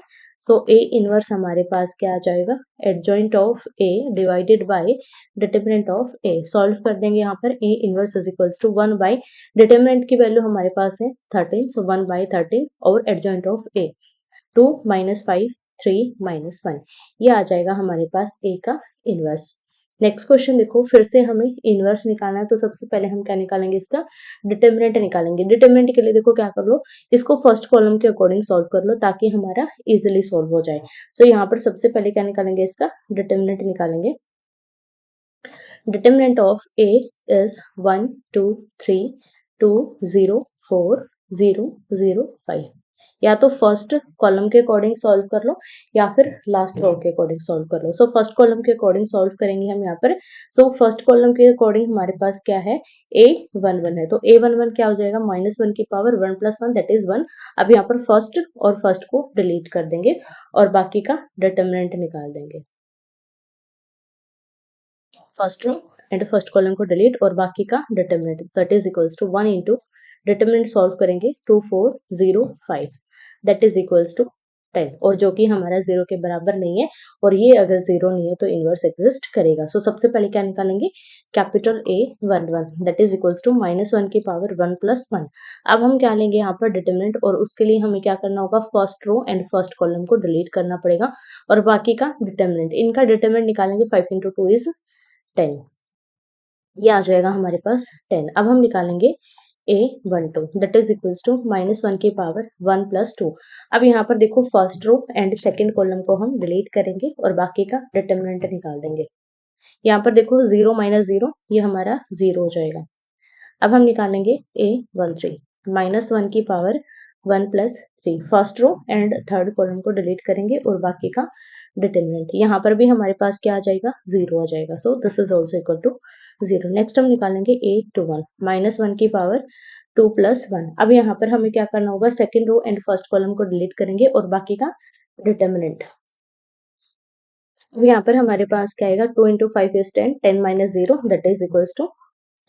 सो A इनवर्स हमारे पास क्या आ जाएगा, adjoint of A divided by determinant of A। Solve कर देंगे यहाँ पर A inverse is equals to 1 by determinant की वैल्यू हमारे पास है 13, सो 1 बाय 13 और एडजॉइंट ऑफ A 2 -5 3 -1। ये आ जाएगा हमारे पास A का इनवर्स। नेक्स्ट क्वेश्चन देखो, फिर से हमें इनवर्स निकालना है तो सबसे पहले हम क्या निकालेंगे, इसका डिटरमिनेंट निकालेंगे। डिटरमिनेंट के लिए देखो क्या कर लो, इसको फर्स्ट कॉलम के अकॉर्डिंग सॉल्व कर लो ताकि हमारा इजिली सॉल्व हो जाए। सो यहाँ पर सबसे पहले क्या निकालेंगे, इसका डिटरमिनेंट निकालेंगे। Determinant of A is 1 2 3 2 0 4 0 0 5। या तो फर्स्ट कॉलम के अकॉर्डिंग सॉल्व कर लो या फिर लास्ट रो के अकॉर्डिंग सॉल्व कर लो। सो फर्स्ट कॉलम के अकॉर्डिंग सॉल्व करेंगे हम यहाँ पर। सो फर्स्ट कॉलम के अकॉर्डिंग हमारे पास क्या है, A11 है, तो A11 क्या हो जाएगा, -1 की पावर 1 + 1 दैट इज 1। अब यहाँ पर फर्स्ट और फर्स्ट को डिलीट कर देंगे और बाकी का डिटरमिनेंट निकाल देंगे। First row and first column को डिलीट और बाकी का determinant that is equals to 1 into determinant solve करेंगे 2 4 0 5 दैट इज इक्वल्स टू 10, और जो कि हमारा 0 के बराबर नहीं है, और ये अगर 0 नहीं है तो इनवर्स एग्जिस्ट करेगा। सो सबसे पहले क्या निकालेंगे, capital A11 that is equals to -1 की पावर 1 + 1। अब हम क्या लेंगे यहाँ पर डिटरमिनेंट, और उसके लिए हमें क्या करना होगा, first row and first column को डिलीट करना पड़ेगा और बाकी का डिटरमिनेंट, इनका डिटरमिनेंट निकालेंगे। 5 × 2 इज 10, ये आ जाएगा हमारे पास 10। अब हम निकालेंगे A12 that is equals to -1 की पावर 1 + 2। अब यहाँ पर देखो first row and second column को हम डिलीट करेंगे और बाकी का डिटरमिनेंट निकाल देंगे। यहाँ पर देखो 0 - 0 ये हमारा 0 हो जाएगा। अब हम निकालेंगे A13 -1 की power 1 + 3। First row and third column को डिलीट करेंगे और बाकी का डिटरमिनेंट, यहाँ पर भी हमारे पास क्या आ जाएगा, 0 आ जाएगा। So this is also equal to 0। Next हम निकालेंगे A21 -1 की पावर 2 + 1। अब यहाँ पर हमें क्या करना होगा, second row and first column को डिलीट करेंगे और बाकी का डिटरमिनेंट। अब यहाँ पर हमारे पास क्या आएगा, 2 × 5 is 10, 10 - 0 that is equals to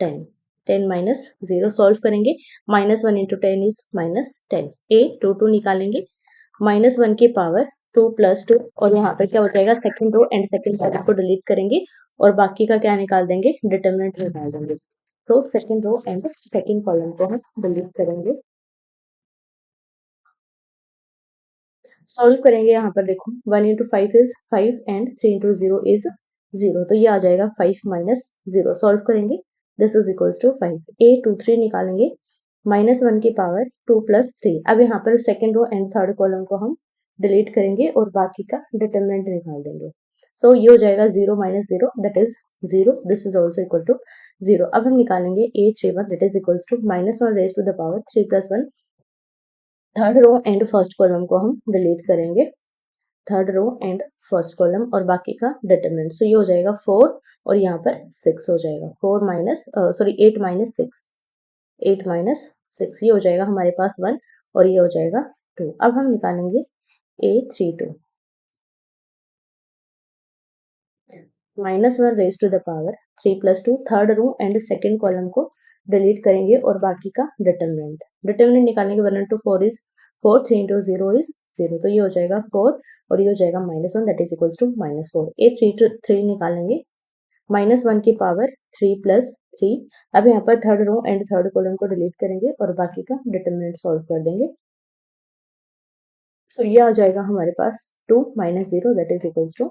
10, 10 - 0 solve करेंगे। -1 × 10 इज -10। A22 निकालेंगे, -1 की पावर 2 + 2, और यहाँ पर क्या हो जाएगा, second row and second column को डिलीट करेंगे और बाकी का क्या निकाल देंगे, डिटरमिनेंट निकाल देंगे। तो second row and second column को हम डिलीट करेंगे, सॉल्व करेंगे। यहाँ पर देखो 1 × 5 इज 5 एंड 3 × 0 इज 0, तो ये आ जाएगा 5 - 0। सॉल्व करेंगे, this is equals to 5। A23 निकालेंगे, -1 की पावर 2 + 3। अब यहाँ पर second row and third column को हम डिलीट करेंगे और बाकी का डिटरमिनेंट निकाल देंगे। सो ये हो जाएगा 0 - 0 that is 0, this is also equal to 0। अब हम निकालेंगे A31 that is equals to -1 raise to the power 3 + 1। Third row and first column को हम डिलीट करेंगे, third row and first column और बाकी का डिटरमिनेंट। सो ये हो जाएगा 4 और यहाँ पर 6 हो जाएगा, 4 माइनस सॉरी 8 - 6, 8 - 6 ये हो जाएगा हमारे पास 1 और ये हो जाएगा 2। अब हम निकालेंगे A32 -1 raise to the power 3 + 2। Third row and second column को डिलीट करेंगे और बाकी का डिटरमिनेंट, डिटरमिनेंट निकालेंगे। 1 × 4 इज 4, 3 × 0 इज 0, तो ये हो जाएगा 4 और ये हो जाएगा -1 that is equals to -4। A33 निकालेंगे, -1 की पावर 3 + 3। अब यहाँ पर third row and third column को डिलीट करेंगे और बाकी का डिटरमिनेंट सॉल्व कर देंगे। सो ये आ जाएगा हमारे पास 2 - 0 दैट इज इक्वल्स टू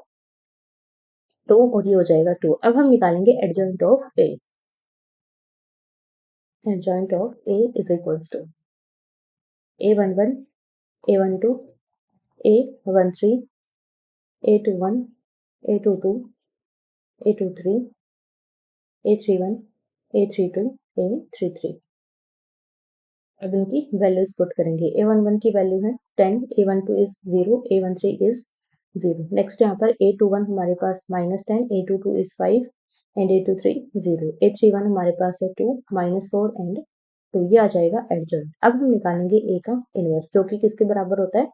2 और ये हो जाएगा 2। अब हम निकालेंगे adjoint of A। Adjoint of A is equals to A11, A12, A13, A21, A22, A23, A31, A32, A33। अब इनकी वैल्यूज पुट करेंगे। A11 की वैल्यू है 10, A12 is 0, A13 is 0। Next यहाँ पर A21 हमारे पास -10, A22 is 5 and A23 0, A31 हमारे पास है 2, -4 एंड 2। ये आ जाएगा एडजॉइंट। अब हम निकालेंगे A का इनवर्स जो कि किसके बराबर होता है,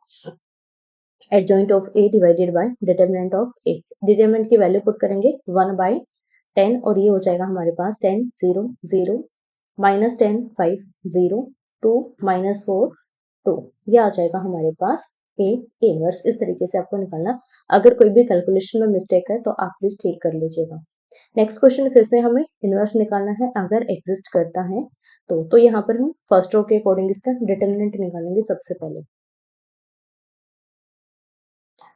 adjoint of A divided by determinant of A. Determinant की वैल्यू पुट करेंगे 1/10 और ये हो जाएगा हमारे पास 10 0 0 -10 5 0 2 -4 2। ये आ जाएगा हमारे पास ए इनवर्स। इस तरीके से आपको निकालना। अगर कोई भी कैलकुलेशन में मिस्टेक है तो आप प्लीज ठीक कर लीजिएगा। नेक्स्ट क्वेश्चन फिर से हमें इनवर्स निकालना है अगर एग्जिस्ट करता है तो यहाँ पर हम फर्स्ट रो के अकॉर्डिंग इसका डिटर्मिनेंट निकालेंगे सबसे पहले।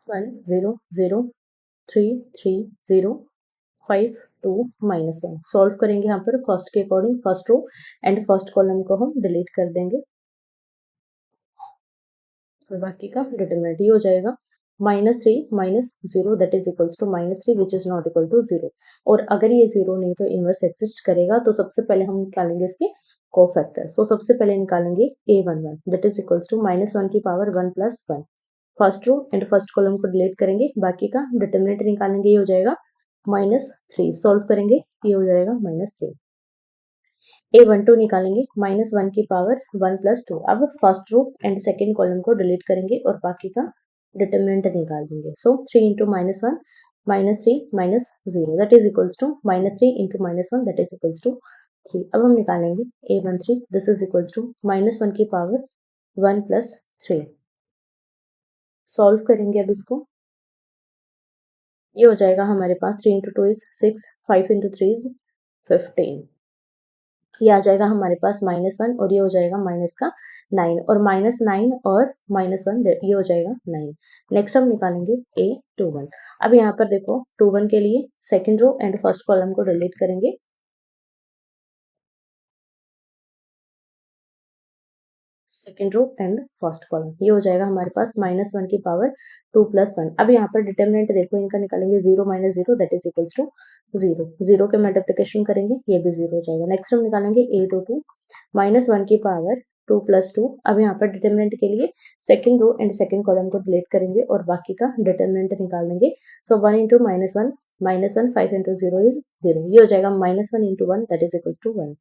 1 0 0 3 3 0 5 2 -1। सॉल्व करेंगे यहाँ पर फर्स्ट के according. First row and first column को हम डिलीट कर देंगे और बाकी का डिटरमिनेंट ये हो जाएगा -3 -0 that is equals to -3 which is not equal to 0। और अगर ये 0 नहीं तो इनवर्स एग्जिस्ट करेगा तो सबसे पहले हम निकालेंगे इसके कोफैक्टर। सो सबसे पहले निकालेंगे a11 that is equals to -1 की power 1 + 1। First row and first column को डिलीट करेंगे, बाकी का डिटरमिनेंट निकालेंगे, ये हो जाएगा -3। सॉल्व करेंगे, ये हो जाएगा -3। a12 निकालेंगे -1 की पावर 1 + 2। अब first row and second column को डिलीट करेंगे और बाकी का डिटरमिनेंट निकाल देंगे। So 3 × -1 -3 -0 that is equals to -3 × -1 that is equals to 3। अब हम निकालेंगे a13 this is equals to -1 की पावर 1 + 3। सॉल्व करेंगे अब इसको, ये हो जाएगा हमारे पास 3 × 2 इज 6 5 × 3 इज 15। ये आ जाएगा हमारे पास -1 और ये हो जाएगा माइनस का 9 और -9 और -1 ये हो जाएगा 9। नेक्स्ट हम निकालेंगे a21। अब यहाँ पर देखो 21 के लिए second row and first column को डिलीट करेंगे, second row and first column, ये हो जाएगा हमारे पास -1 की पावर 2 + 1। अब यहाँ पर डिटरमिनेंट देखो इनका निकालेंगे 0 - 0 दैट इज इक्वल्स टू 0। 0 के मल्टीप्लिकेशन करेंगे, ये भी 0 हो जाएगा। नेक्स्ट हम निकालेंगे a22 -1 की पावर 2 + 2। अब यहाँ पर डिटरमिनेंट के लिए second row and second column को डिलीट करेंगे और बाकी का डिटरमिनेंट निकाल देंगे। So 1 × -1 -1 5 × 0 is 0। ये हो जाएगा -1 × 1 दैट इज इक्वल टू 1।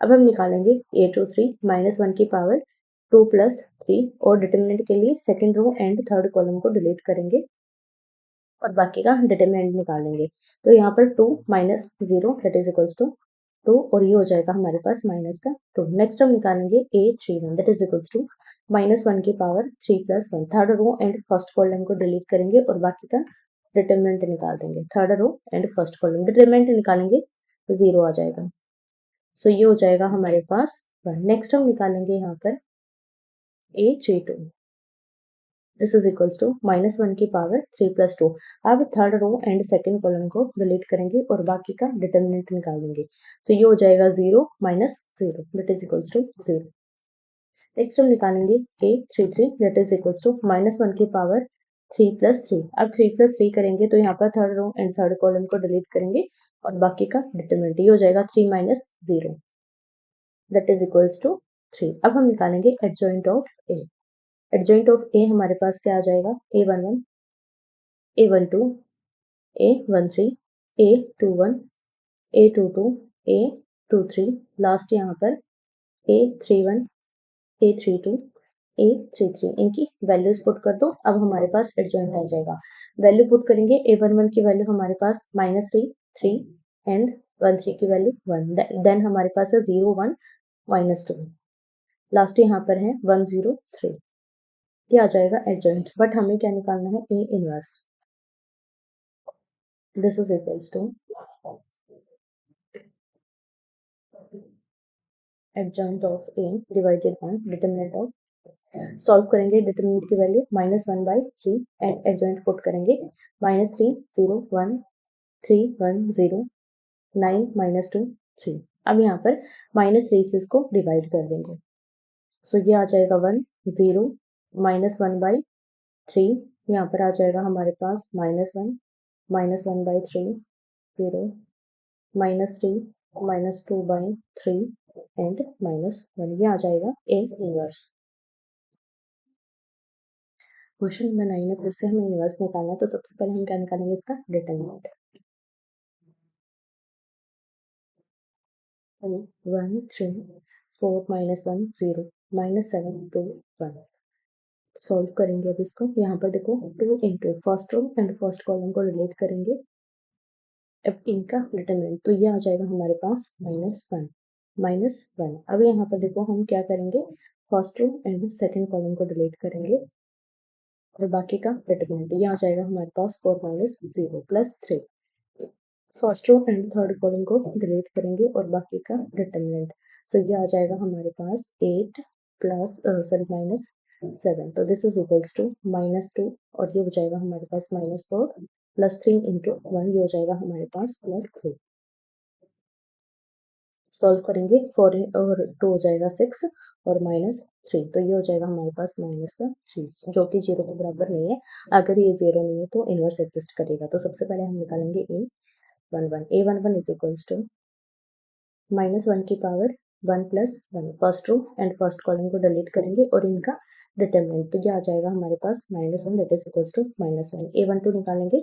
अब हम निकालेंगे a23 -1 की पावर 2 + 3 और डिटरमिनेंट के लिए second row and third column को डिलीट करेंगे और बाकी का डिटरमिनेंट निकालेंगे। तो यहाँ पर 2 - 0 दैट इज इक्वल्स टू 2 और ये हो जाएगा हमारे पास माइनस का 2। नेक्स्ट हम निकालेंगे a31 that is equals to -1 की power 3 + 1। Third row and first column को डिलीट करेंगे और बाकी का डिटरमिनेंट निकाल देंगे। Third row and first column determinant निकालेंगे तो 0 आ जाएगा। सो ये हो जाएगा हमारे पास 1। नेक्स्ट हम निकालेंगे यहाँ पर a32 this is equals to -1 की पावर 3 + 2। अब third row and second column को डिलीट करेंगे और बाकी का डिटरमिनेंट निकाल देंगे। तो ये हो जाएगा 0 - 0 that is equals to 0। Next हम निकालेंगे a33 that is equals to -1 की पावर 3 + 3। अब 3 + 3 करेंगे तो यहाँ पर third row and third column को डिलीट करेंगे और बाकी का डिटरमिनेंट, ये हो जाएगा 3 - 0 दैट इज इक्वल्स टू 3। अब हम निकालेंगे adjoint of A. Adjoint of A हमारे पास क्या आ जाएगा a11 a12 a13 a21 a22 a23 last यहाँ पर a31 a32 a33 इनकी वैल्यूज पुट कर दो। अब हमारे पास एडजॉइंट आ जाएगा। वैल्यू पुट करेंगे a11 की वैल्यू हमारे पास -3 3 एंड 13 की वैल्यू 1 देन हमारे पास है 0 1 -2 लास्ट यहाँ पर है 103। ये आ जाएगा एडजॉइंट बट हमें क्या निकालना है A inverse. This is equals to adjoint of A divided by determinant of. Solve करेंगे डिटरमिनेंट की वैल्यू -1/3 एंड एडजॉइंट पुट करेंगे -3 0 1 3 1 0 9 -2 3। अब यहाँ पर -3 से इसको डिवाइड कर देंगे। सो ये आ जाएगा 1 0 -1/3। यहाँ पर आ जाएगा हमारे पास -1 -1/3 0 -3 -2/3 एंड -1। ये आ जाएगा ए इनवर्स। क्वेश्चन नंबर 9 में फिर से हमें इनवर्स निकालना है तो सबसे पहले हम क्या निकालेंगे इसका डिटरमिनेंट। 1 3 4 -1 0 -7 2 1। सॉल्व करेंगे अब इसको। यहाँ पर देखो 2 into first row and first column को डिलीट करेंगे। अब इनका डिटरमिनेंट तो ये आ जाएगा हमारे पास -1। अब यहाँ पर देखो हम क्या करेंगे, first row and second column को डिलीट करेंगे और बाकी का डिटरमिनेंट ये आ जाएगा हमारे पास 4 minus 0 plus 3। First row and third column को डिलीट करेंगे और बाकी का डिटरमिनेंट, सो ये आ जाएगा हमारे पास 8 प्लस -7। तो दिस इज इक्वल्स टू -2 और ये हो जाएगा हमारे पास -4 प्लस 3 इंटू 1, ये हो जाएगा हमारे पास +3। सॉल्व करेंगे 4 और 2 हो जाएगा 6 और -3, तो ये हो जाएगा हमारे पास -3 जो कि 0 के बराबर नहीं है। अगर ये 0 नहीं है तो इनवर्स एग्जिस्ट करेगा। तो सबसे पहले हम निकालेंगे A11 इज इक्वल्स टू -1 की power 1 plus 1। First row and first column को डिलीट करेंगे और इनका डिटरमिनेंट तो ये आ जाएगा हमारे पास -1 that is equals to -1। A12 निकालेंगे,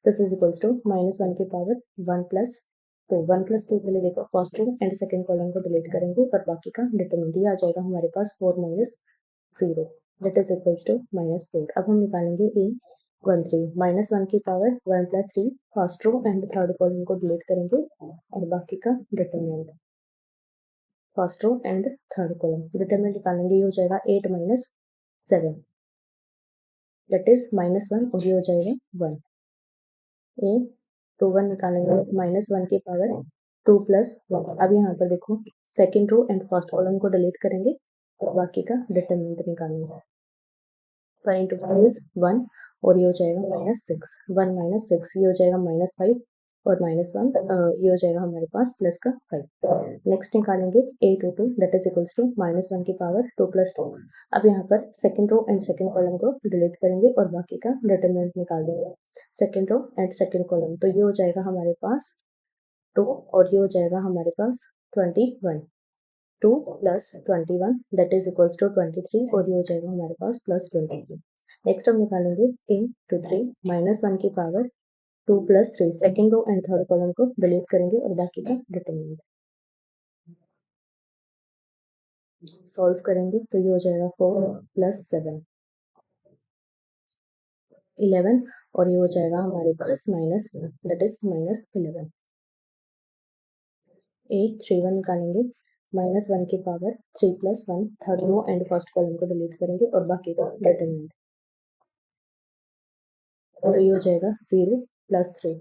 दिस इज इक्वल्स टू -1 की पावर 1 प्लस 2। 1 प्लस 2 के लिए देखो first row and second column को डिलीट करेंगे और बाकी का डिटरमिनेंट ये आ जाएगा हमारे पास 4 minus 0 that is equals to -4। अब हम निकालेंगे A13, -1 की power 1 plus 3। First row and third column को डिलीट करेंगे और बाकी का determinant, first row and third column determinant निकालेंगे, ये हो जाएगा 8 माइनस 7 दैट इज -1 और ये हो जाएगा 1। A21 निकालेंगे, -1 की पावर 2 प्लस 1। अब यहाँ पर देखो second row and first column को डिलीट करेंगे और बाकी का डिटरमिनेंट निकालेंगे। 1 इंटू 5 इज 1 और ये हो जाएगा -6। 1 माइनस 6 ये हो जाएगा -5 और -1 ये हो जाएगा हमारे पास प्लस का 5। नेक्स्ट निकालेंगे A22 that is equals to -1 की पावर 2 प्लस 2। अब यहाँ पर second row and second column को डिलीट करेंगे और बाकी का डिटरमिनेंट निकाल देंगे। Second row and second column तो ये हो जाएगा हमारे पास 2 और ये हो जाएगा हमारे पास 21। 2 plus 21 that is equals to 23 और ये हो जाएगा हमारे पास +23। नेक्स्ट हम निकालेंगे A23, -1 की power 2 plus 3। Second row and third column को डिलीट करेंगे और बाकी का डिटरमिनेंट सॉल्व करेंगे तो ये हो जाएगा 4 प्लस 7 11 और ये हो जाएगा हमारे पास -1 दैट इज -11। A31 निकालेंगे, -1 की power 3 plus 1। Third row and first column को डिलीट करेंगे और बाकी का डिटरमिनेंट, तो ये हो जाएगा 0 प्लस 3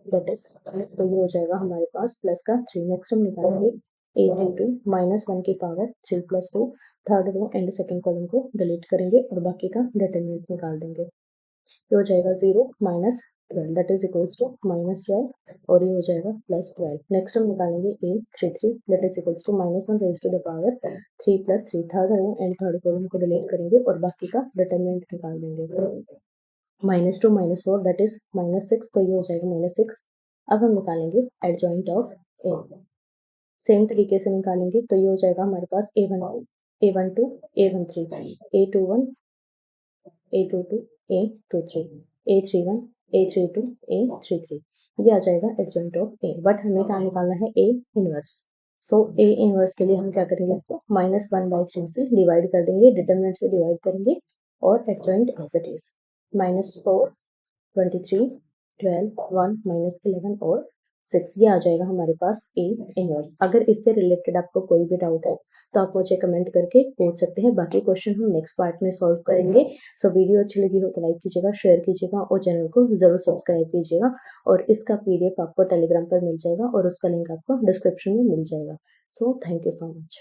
दैट इज, तो ये हो जाएगा हमारे पास प्लस का 3। नेक्स्ट हम निकालेंगे A32, -1 की power 3 plus 2। Third row and second column को डिलीट करेंगे और बाकी का डिटरमिनेंट निकाल देंगे। ये हो जाएगा 0 minus 12 that is equals to -12 और ये हो जाएगा +12। नेक्स्ट हम निकालेंगे A33 that is equals to -1 raise to the power 3 plus 3। Third row and third column को डिलीट करेंगे और बाकी का डिटरमिनेंट निकाल देंगे। -2 -4 दैट इज -6, तो ये हो जाएगा -6। अब हम निकालेंगे एडजॉइंट ऑफ ए। सेम तरीके से निकालेंगे तो ये हो जाएगा हमारे पास A12, A12, A13, A21, A22, A23, A31, A32, A33, ये आ जाएगा एडजॉइंट ऑफ ए। बट हमें क्या निकालना है, A inverse. So A inverse के लिए हम क्या करेंगे, इसको -1/3 से डिवाइड कर देंगे, डिटरमिनेंट से डिवाइड करेंगे और एडजॉइंट एज इट इज। -4, 23, 12, 1, -11 और 6, ये आ जाएगा हमारे पास A इनवर्स। अगर इससे रिलेटेड आपको कोई भी डाउट है तो आप मुझे कमेंट करके पूछ सकते हैं। बाकी क्वेश्चन हम नेक्स्ट पार्ट में सॉल्व करेंगे। सो वीडियो अच्छी लगी हो तो लाइक कीजिएगा, शेयर कीजिएगा और चैनल को जरूर सब्सक्राइब कीजिएगा। और इसका PDF आपको टेलीग्राम पर मिल जाएगा और उसका लिंक आपको डिस्क्रिप्शन में मिल जाएगा। So thank you so much.